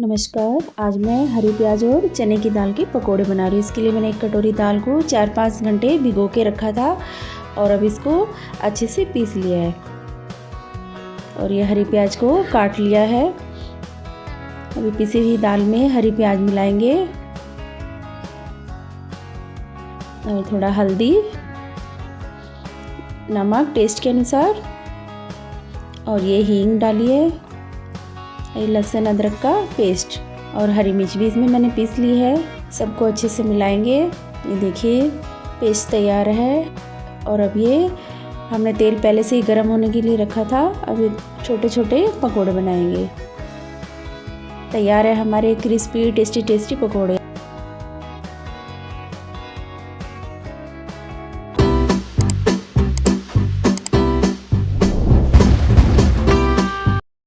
नमस्कार। आज मैं हरी प्याज और चने की दाल के पकोड़े बना रही हूँ। इसके लिए मैंने एक कटोरी दाल को 4-5 घंटे भिगो के रखा था और अब इसको अच्छे से पीस लिया है और ये हरी प्याज को काट लिया है। अभी पिसी हुई दाल में हरी प्याज मिलाएंगे और थोड़ा हल्दी, नमक टेस्ट के अनुसार और ये हींग डालिए। ये लहसुन अदरक का पेस्ट और हरी मिर्च भी इसमें मैंने पीस ली है। सबको अच्छे से मिलाएंगे। ये देखिए पेस्ट तैयार है और अब ये हमने तेल पहले से ही गर्म होने के लिए रखा था। अब ये छोटे छोटे पकोड़े बनाएंगे। तैयार है हमारे क्रिस्पी टेस्टी पकोड़े।